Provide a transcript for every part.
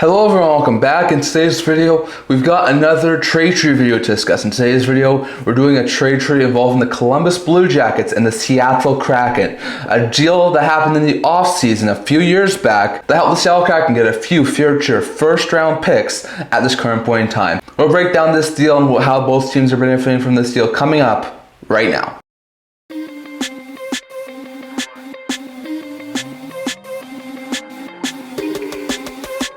Hello everyone, welcome back. In today's video, we've got another trade tree video to discuss. In today's video, we're doing a trade tree involving the Columbus Blue Jackets and the Seattle Kraken. A deal that happened in the offseason a few years back that helped the Seattle Kraken get a few future first-round picks at this current point in time. We'll break down this deal and how both teams are benefiting from this deal coming up right now.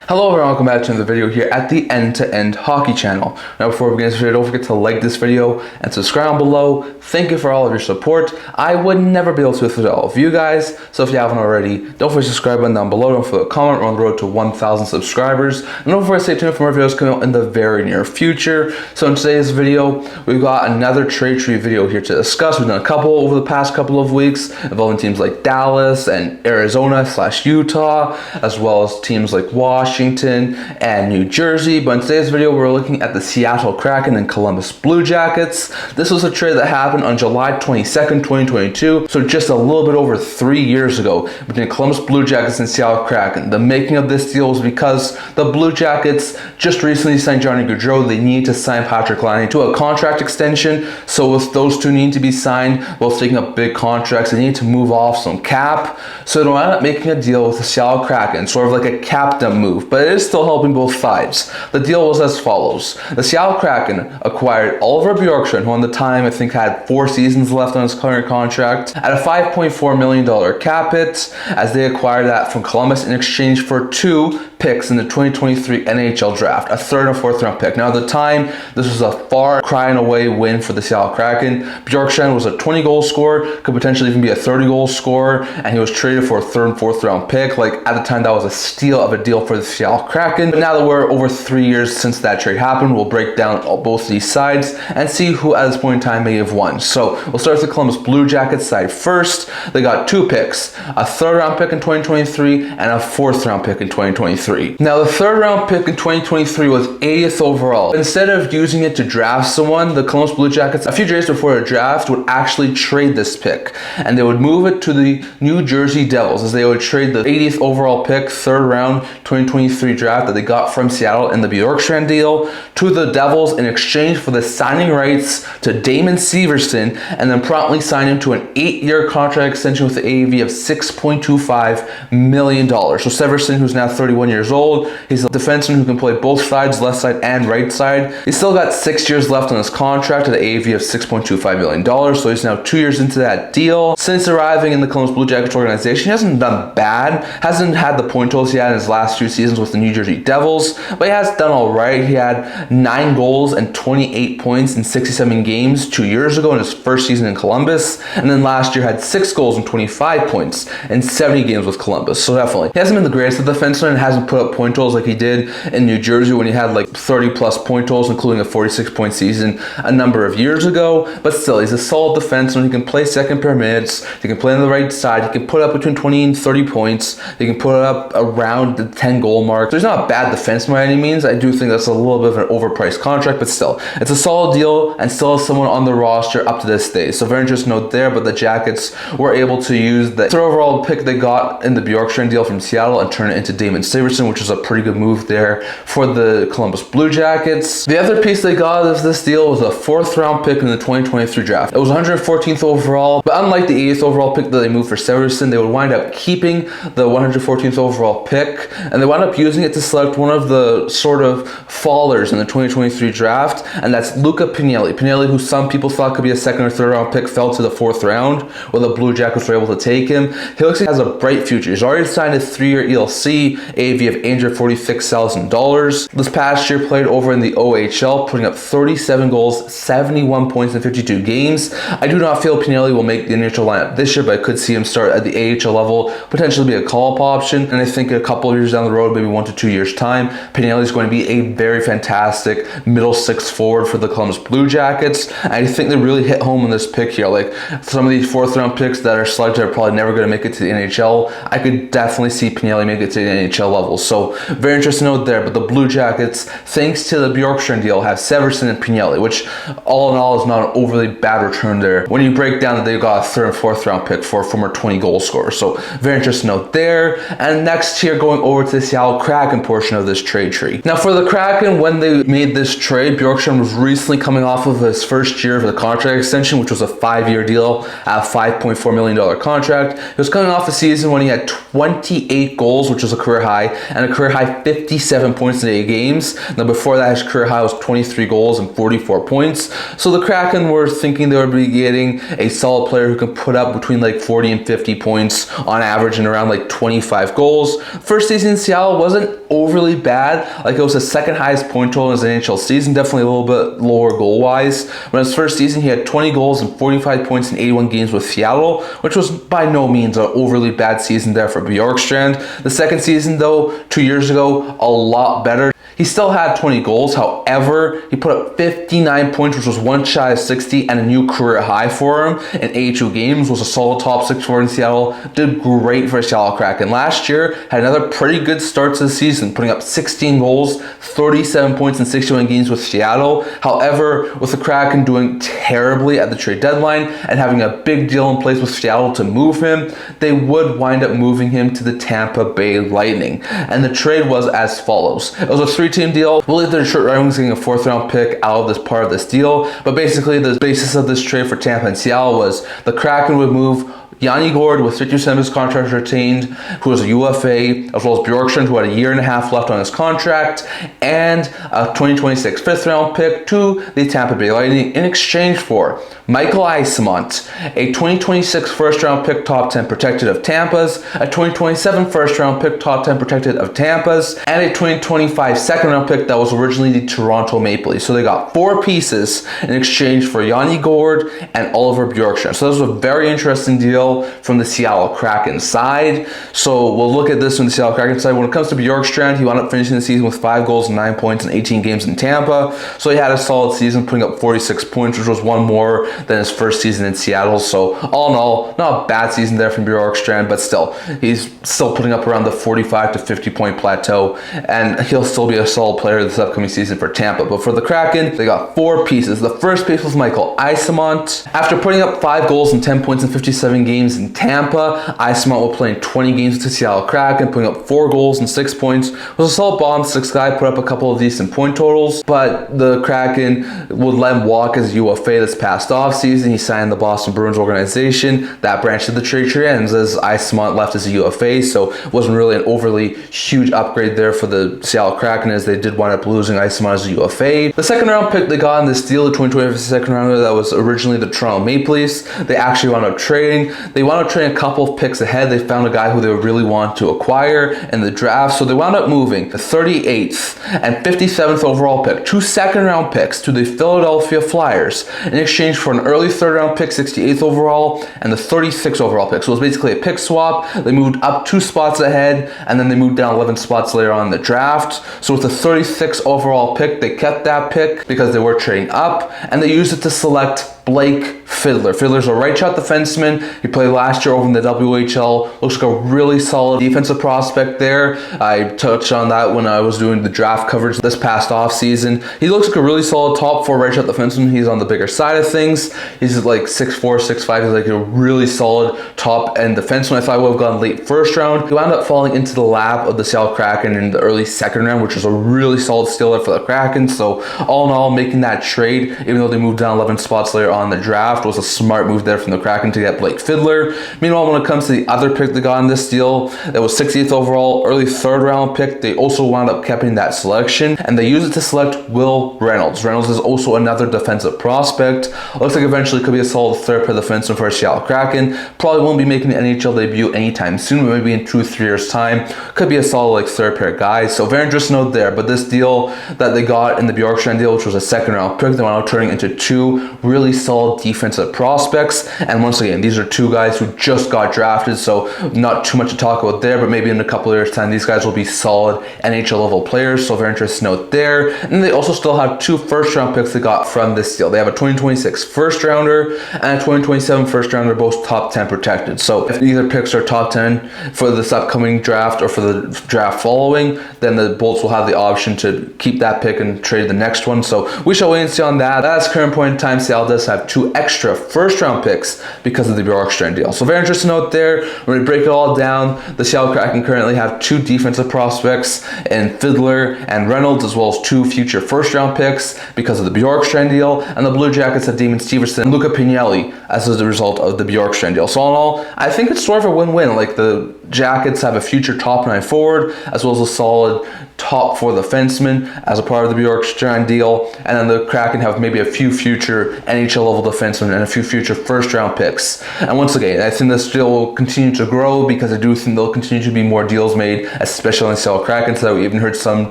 Hello everyone, welcome back to another video here at the End-to-End Hockey channel. Now before we begin this video, don't forget to like this video and subscribe below. Thank you for all of your support. I would never be able to do this without all of you guys, so if you haven't already, don't forget to subscribe button down below, don't forget to comment. We're on the road to 1,000 subscribers. And don't forget to stay tuned for more videos coming out in the very near future. So in today's video, we've got another trade tree video here to discuss. We've done a couple over the past couple of weeks involving teams like Dallas and Arizona/Utah, as well as teams like Washington and New Jersey. But in today's video, we're looking at the Seattle Kraken and Columbus Blue Jackets. This was a trade that happened on July 22nd, 2022, so just a little bit over 3 years ago, between Columbus Blue Jackets and Seattle Kraken. The making of this deal was because the Blue Jackets just recently signed Johnny Gaudreau. They need to sign Patrick Laine to a contract extension, so with those two needing to be signed, both taking up big contracts, they need to move off some cap, so they wound up making a deal with the Seattle Kraken, sort of like a cap-them move, but it is still helping both sides. The deal was as follows. The Seattle Kraken acquired Oliver Bjorkstrand, who at the time I think had 4 seasons left on his current contract, at a $5.4 million cap hit, as they acquired that from Columbus in exchange for 2 picks in the 2023 NHL draft, a 3rd and 4th round pick. Now at the time, this was a far crying away win for the Seattle Kraken. Bjorkstrand was a 20 goal scorer, could potentially even be a 30 goal scorer, and he was traded for a 3rd and 4th round pick. Like at the time, that was a steal of a deal for the Seattle Kraken. But now that we're over 3 years since that trade happened, we'll break down both these sides and see who at this point in time may have won. So we'll start with the Columbus Blue Jackets side first. They got 2 picks, a 3rd round pick in 2023 and a 4th round pick in 2023. Now the 3rd round pick in 2023 was 80th overall. Instead of using it to draft someone, the Columbus Blue Jackets, a few days before the draft, would actually trade this pick, and they would move it to the New Jersey Devils, as they would trade the 80th overall pick, 3rd round 2023 draft that they got from Seattle in the Bjorkstrand deal, to the Devils in exchange for the signing rights to Damon Severson, and then promptly sign him to an 8-year contract extension with the AAV of $6.25 million. So Severson, who's now 31 years old, he's a defenseman who can play both sides, left side and right side. He's still got 6 years left on his contract at an AAV of $6.25 million, so he's now 2 years into that deal. Since arriving in the Columbus Blue Jackets organization, he hasn't done bad, hasn't had the point totals he had in his last 2 seasons with the New Jersey Devils, but he has done all right. He had 9 goals and 28 points in 67 games 2 years ago in his first season in Columbus, and then last year had 6 goals and 25 points in 70 games with Columbus. So definitely, he hasn't been the greatest of defensemen and hasn't put up point totals like he did in New Jersey when he had like 30 plus point totals, including a 46-point season a number of years ago. But still, he's a solid defenseman. He can play second pair minutes. He can play on the right side. He can put up between 20 and 30 points. He can put up around the 10 goal mark. So he's not a bad defenseman by any means. I do think that's a little bit of an overpriced contract, but still, it's a solid deal and still someone on the roster up to this day. So very interesting note there, but the Jackets were able to use the 3rd overall pick they got in the Bjorkstrand deal from Seattle and turn it into Damon Severson, which was a pretty good move there for the Columbus Blue Jackets. The other piece they got of this deal was a 4th round pick in the 2023 draft. It was 114th overall, but unlike the 80th overall pick that they moved for Severson, they would wind up keeping the 114th overall pick, and they wound up using it to select one of the sort of fallers in the 2023 draft, and that's Luca Pinelli. Pinelli, who some people thought could be a 2nd or 3rd round pick, fell to the 4th round, where the Blue Jackets were able to take him. He looks like he has a bright future. He's already signed a 3-year ELC, AAV of $846,000. This past year played over in the OHL, putting up 37 goals, 71 points in 52 games. I do not feel Pinelli will make the initial lineup this year, but I could see him start at the AHL level, potentially be a call-up option, and I think a couple of years down the road, maybe 1 to 2 years time, Pinelli is going to be a very fantastic middle 6 forward for the Columbus Blue Jackets. And I think they really hit home on this pick here. Like some of these 4th round picks that are selected are probably never going to make it to the NHL. I could definitely see Pinelli make it to the NHL level. levels. So very interesting note there. But the Blue Jackets, thanks to the Bjorkstrand deal, have Severson and Pinelli, which all in all is not an overly bad return there when you break down that they got a 3rd and 4th round pick for a former 20 goal scorer. So very interesting note there. And next here, going over to the Seattle Kraken portion of this trade tree. Now for the Kraken, when they made this trade, Bjorkstrand was recently coming off of his first year of the contract extension, which was a 5-year deal at a $5.4 million contract. He was coming off a season when he had 28 goals, which was a career high, and a career high 57 points in 8 games. Now before that, his career high was 23 goals and 44 points. So the Kraken were thinking they would be getting a solid player who can put up between like 40 and 50 points on average and around like 25 goals. First season in Seattle wasn't overly bad. Like, it was the 2nd highest point total in his NHL season, definitely a little bit lower goal wise. But his first season, he had 20 goals and 45 points in 81 games with Seattle, which was by no means an overly bad season there for Bjorkstrand. The second season though, 2 years ago, a lot better. He still had 20 goals, however, he put up 59 points, which was one shy of 60 and a new career high for him in 82 games, was a solid top 6 forward in Seattle, did great for Seattle Kraken. Last year, had another pretty good start to the season, putting up 16 goals, 37 points in 61 games with Seattle. However, with the Kraken doing terribly at the trade deadline and having a big deal in place with Seattle to move him, they would wind up moving him to the Tampa Bay Lightning. And the trade was as follows. It was a 3-team deal. I believe the Detroit Red Wings getting a 4th round pick out of this part of this deal, but basically the basis of this trade for Tampa and Seattle was the Kraken would move Yanni Gourde with 50% of his contract retained, who was a UFA, as well as Bjorkstrand, who had a year and a half left on his contract, and a 2026 5th round pick to the Tampa Bay Lightning in exchange for Michael Eyssimont, a 2026 1st round pick top 10 protected of Tampa's, a 2027 1st round pick top 10 protected of Tampa's, and a 2025 2nd round pick that was originally the Toronto Maple Leafs. So they got 4 pieces in exchange for Yanni Gourde and Oliver Bjorkstrand. So this was a very interesting deal from the Seattle Kraken side. So we'll look at this from the Seattle Kraken side. When it comes to Bjorkstrand, he wound up finishing the season with 5 goals and 9 points in 18 games in Tampa. So he had a solid season, putting up 46 points, which was one more than his first season in Seattle. So all in all, not a bad season there from Bjorkstrand, but still, he's still putting up around the 45 to 50 point plateau, and he'll still be a solid player this upcoming season for Tampa. But for the Kraken, they got 4 pieces. The first piece was Michael Eyssimont. After putting up 5 goals and 10 points in 57 games in Tampa, Eyssimont was playing 20 games with the Seattle Kraken, putting up 4 goals and 6 points. Was a solid bottom 6 guy, put up a couple of decent point totals, but the Kraken would let him walk as a UFA this past offseason. He signed the Boston Bruins organization. That branch of the trade tree ends as Eyssimont left as a UFA, so it wasn't really an overly huge upgrade there for the Seattle Kraken, as they did wind up losing Eyssimont as a UFA. The 2nd round pick they got in this deal, the 2025 2nd rounder that was originally the Toronto Maple Leafs, they actually wound up trading. They wound up trading a couple of picks ahead. They found a guy who they really wanted to acquire in the draft, so they wound up moving the 38th and 57th overall pick, 2 2nd round picks to the Philadelphia Flyers in exchange for an early 3rd round pick, 68th overall, and the 36th overall pick. So it was basically a pick swap. They moved up 2 spots ahead, and then they moved down 11 spots later on in the draft. So with the 36th overall pick, they kept that pick because they were trading up, and they used it to select Blake Fiddler. Fiddler's a right shot defenseman. He played last year over in the WHL. Looks like a really solid defensive prospect there. I touched on that when I was doing the draft coverage this past offseason. He looks like a really solid top 4 right shot defenseman. He's on the bigger side of things. He's like 6'4", 6'5". He's like a really solid top end defenseman. I thought I would have gone late 1st round. He wound up falling into the lap of the Seattle Kraken in the early 2nd round, which was a really solid steal there for the Kraken. So all in all, making that trade, even though they moved down 11 spots later on the draft, was a smart move there from the Kraken to get Blake Fiddler. Meanwhile, when it comes to the other pick they got in this deal, that was 68th overall, early 3rd round pick, they also wound up keeping that selection, and they used it to select Will Reynolds. Reynolds is also another defensive prospect. Looks like eventually could be a solid 3rd pair defenseman for Seattle Kraken. Probably won't be making the NHL debut anytime soon, but maybe in 2-3 years time. Could be a solid like 3rd pair guy. So very interesting note there. But this deal that they got in the Bjorkstrand deal, which was a 2nd round pick, they wound up turning into 2 really solid defensive prospects. And once again, these are two guys who just got drafted, so not too much to talk about there, but maybe in a couple of years' time, these guys will be solid NHL level players, so very interesting note there. And they also still have 2 first-round picks they got from this deal. They have a 2026 first-rounder and a 2027 first-rounder, both top 10 protected. So if either picks are top 10 for this upcoming draft or for the draft following, then the Bolts will have the option to keep that pick and trade the next one. So we shall wait and see on that. At this current point in time, Seattle does have 2 extra first-round picks because of the Bjorkstrand deal. So very interesting note there. When we break it all down, the Seattle Kraken currently have 2 defensive prospects in Fiddler and Reynolds, as well as 2 future first-round picks because of the Bjorkstrand deal. And the Blue Jackets have Damon Stevenson and Luca Pinelli as a result of the Bjorkstrand deal. So all in all, I think it's sort of a win-win. Like, the Jackets have a future top 9 forward, as well as a solid top 4 defenseman as a part of the Bjorkstrand deal, and then the Kraken have maybe a few future NHL level defensemen and a few future first round picks. And once again, I think this deal will continue to grow because I do think there'll continue to be more deals made, especially on the Seattle Kraken. So we even heard some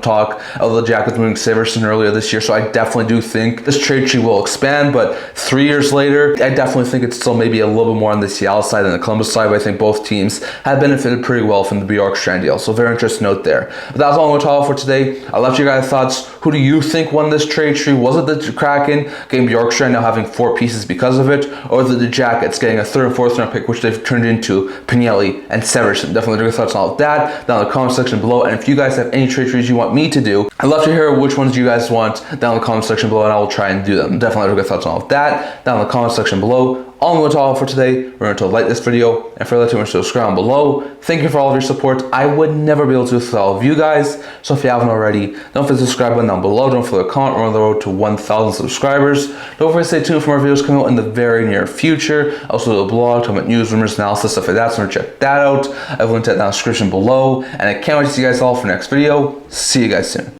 talk of the Jackets moving Severson earlier this year, so I definitely do think this trade tree will expand. But 3 years later, I definitely think it's still maybe a little bit more on the Seattle side than the Columbus side, but I think both teams have benefited pretty well from the Bjorkstrand deal. So very interesting note there. But that's all I'm going to talk for today. I left you guys thoughts. Who do you think won this trade tree? Was it the Kraken getting Bjorkstrand now having 4 pieces because of it, or was it the Jackets getting a 3rd and 4th round pick, which they've turned into Pinelli and Severson? Definitely leave your thoughts on all of that down in the comment section below. And if you guys have any trade trees you want me to do, I'd love to hear which ones you guys want down in the comment section below, and I will try and do them. Definitely leave your thoughts on all of that down in the comment section below. All I'm going to talk for today, remember to like this video, and for that to subscribe below. Thank you for all of your support. I would never be able to do this with all of you guys, so if you haven't already, don't forget to subscribe button down below. Don't forget to comment. We're on the road to 1,000 subscribers. Don't forget to stay tuned for more videos coming out in the very near future. Also, the blog, talking about news, rumors, analysis, stuff like that, so check that out. I've linked it down in the description below, and I can't wait to see you guys all for the next video. See you guys soon.